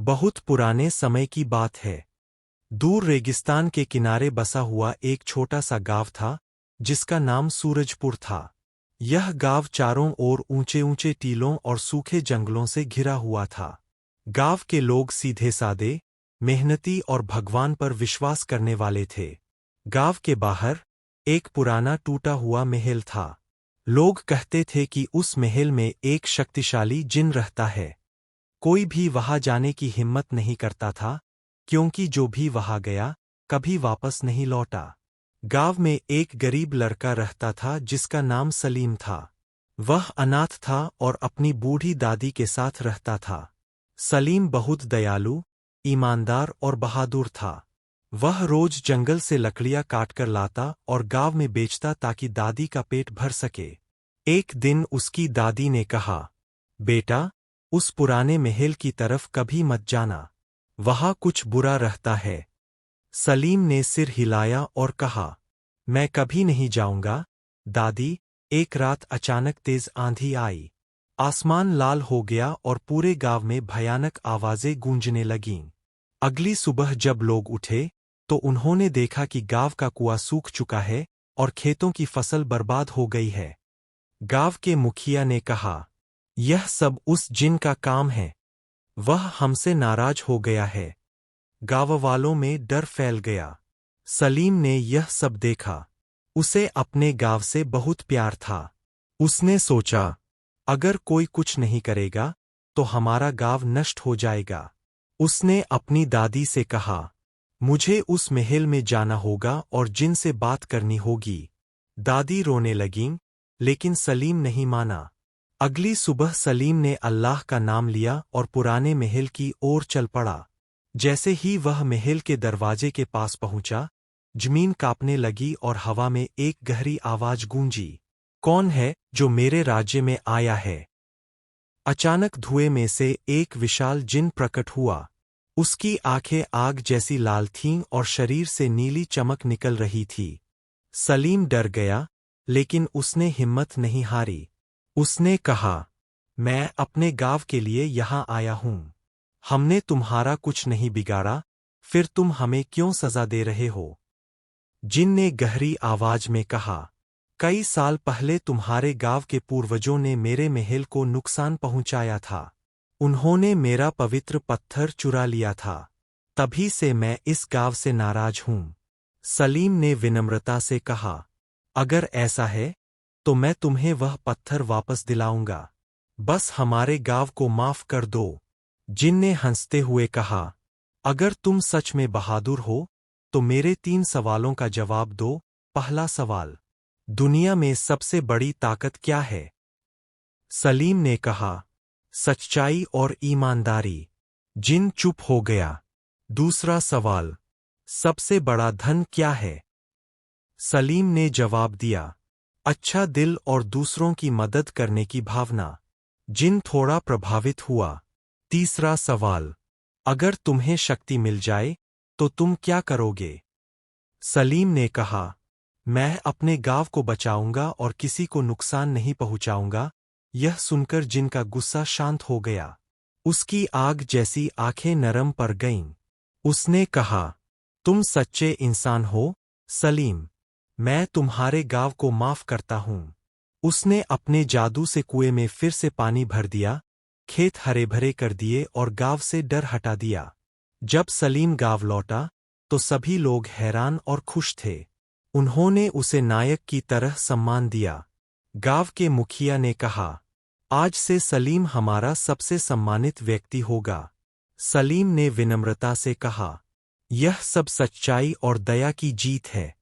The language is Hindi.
बहुत पुराने समय की बात है। दूर रेगिस्तान के किनारे बसा हुआ एक छोटा सा गांव था, जिसका नाम सूरजपुर था। यह गांव चारों ओर ऊंचे ऊंचे टीलों और सूखे जंगलों से घिरा हुआ था। गांव के लोग सीधे सादे, मेहनती और भगवान पर विश्वास करने वाले थे। गांव के बाहर एक पुराना टूटा हुआ महल था। लोग कहते थे कि उस महल में एक शक्तिशाली जिन रहता है। कोई भी वहां जाने की हिम्मत नहीं करता था, क्योंकि जो भी वहां गया कभी वापस नहीं लौटा। गांव में एक गरीब लड़का रहता था जिसका नाम सलीम था। वह अनाथ था और अपनी बूढ़ी दादी के साथ रहता था। सलीम बहुत दयालु, ईमानदार और बहादुर था। वह रोज जंगल से लकड़ियां काटकर लाता और गांव में बेचता ताकि दादी का पेट भर सके। एक दिन उसकी दादी ने कहा, बेटा, उस पुराने महल की तरफ कभी मत जाना। वहां कुछ बुरा रहता है। सलीम ने सिर हिलाया और कहा, मैं कभी नहीं जाऊंगा दादी। एक रात अचानक तेज आंधी आई। आसमान लाल हो गया और पूरे गांव में भयानक आवाजें गूंजने लगीं। अगली सुबह जब लोग उठे तो उन्होंने देखा कि गांव का कुआं सूख चुका है और खेतों की फसल बर्बाद हो गई है। गांव के मुखिया ने कहा, यह सब उस जिन का काम है। वह हमसे नाराज हो गया है। गांव वालों में डर फैल गया। सलीम ने यह सब देखा। उसे अपने गांव से बहुत प्यार था। उसने सोचा, अगर कोई कुछ नहीं करेगा तो हमारा गांव नष्ट हो जाएगा। उसने अपनी दादी से कहा, मुझे उस महल में जाना होगा और जिन से बात करनी होगी। दादी रोने लगीं, लेकिन सलीम नहीं माना। अगली सुबह सलीम ने अल्लाह का नाम लिया और पुराने महल की ओर चल पड़ा। जैसे ही वह महल के दरवाजे के पास पहुंचा, जमीन कांपने लगी और हवा में एक गहरी आवाज गूंजी, कौन है जो मेरे राज्य में आया है? अचानक धुएं में से एक विशाल जिन प्रकट हुआ। उसकी आंखें आग जैसी लाल थीं और शरीर से नीली चमक निकल रही थी। सलीम डर गया, लेकिन उसने हिम्मत नहीं हारी। उसने कहा, मैं अपने गांव के लिए यहां आया हूं। हमने तुम्हारा कुछ नहीं बिगाड़ा, फिर तुम हमें क्यों सजा दे रहे हो? जिन ने गहरी आवाज में कहा, कई साल पहले तुम्हारे गांव के पूर्वजों ने मेरे महल को नुकसान पहुंचाया था। उन्होंने मेरा पवित्र पत्थर चुरा लिया था। तभी से मैं इस गांव से नाराज हूं। सलीम ने विनम्रता से कहा, अगर ऐसा है तो मैं तुम्हें वह पत्थर वापस दिलाऊंगा। बस हमारे गांव को माफ कर दो। जिन ने हंसते हुए कहा, अगर तुम सच में बहादुर हो तो मेरे 3 सवालों का जवाब दो। पहला सवाल, दुनिया में सबसे बड़ी ताकत क्या है? सलीम ने कहा, सच्चाई और ईमानदारी। जिन चुप हो गया। दूसरा सवाल, सबसे बड़ा धन क्या है? सलीम ने जवाब दिया, अच्छा दिल और दूसरों की मदद करने की भावना। जिन थोड़ा प्रभावित हुआ। तीसरा सवाल, अगर तुम्हें शक्ति मिल जाए तो तुम क्या करोगे? सलीम ने कहा, मैं अपने गांव को बचाऊंगा और किसी को नुकसान नहीं पहुंचाऊंगा। यह सुनकर जिनका गुस्सा शांत हो गया। उसकी आग जैसी आंखें नरम पड़ गईं। उसने कहा, तुम सच्चे इंसान हो सलीम। मैं तुम्हारे गांव को माफ करता हूं। उसने अपने जादू से कुएं में फिर से पानी भर दिया, खेत हरे भरे कर दिए और गांव से डर हटा दिया। जब सलीम गांव लौटा तो सभी लोग हैरान और खुश थे। उन्होंने उसे नायक की तरह सम्मान दिया। गांव के मुखिया ने कहा, आज से सलीम हमारा सबसे सम्मानित व्यक्ति होगा। सलीम ने विनम्रता से कहा, यह सब सच्चाई और दया की जीत है।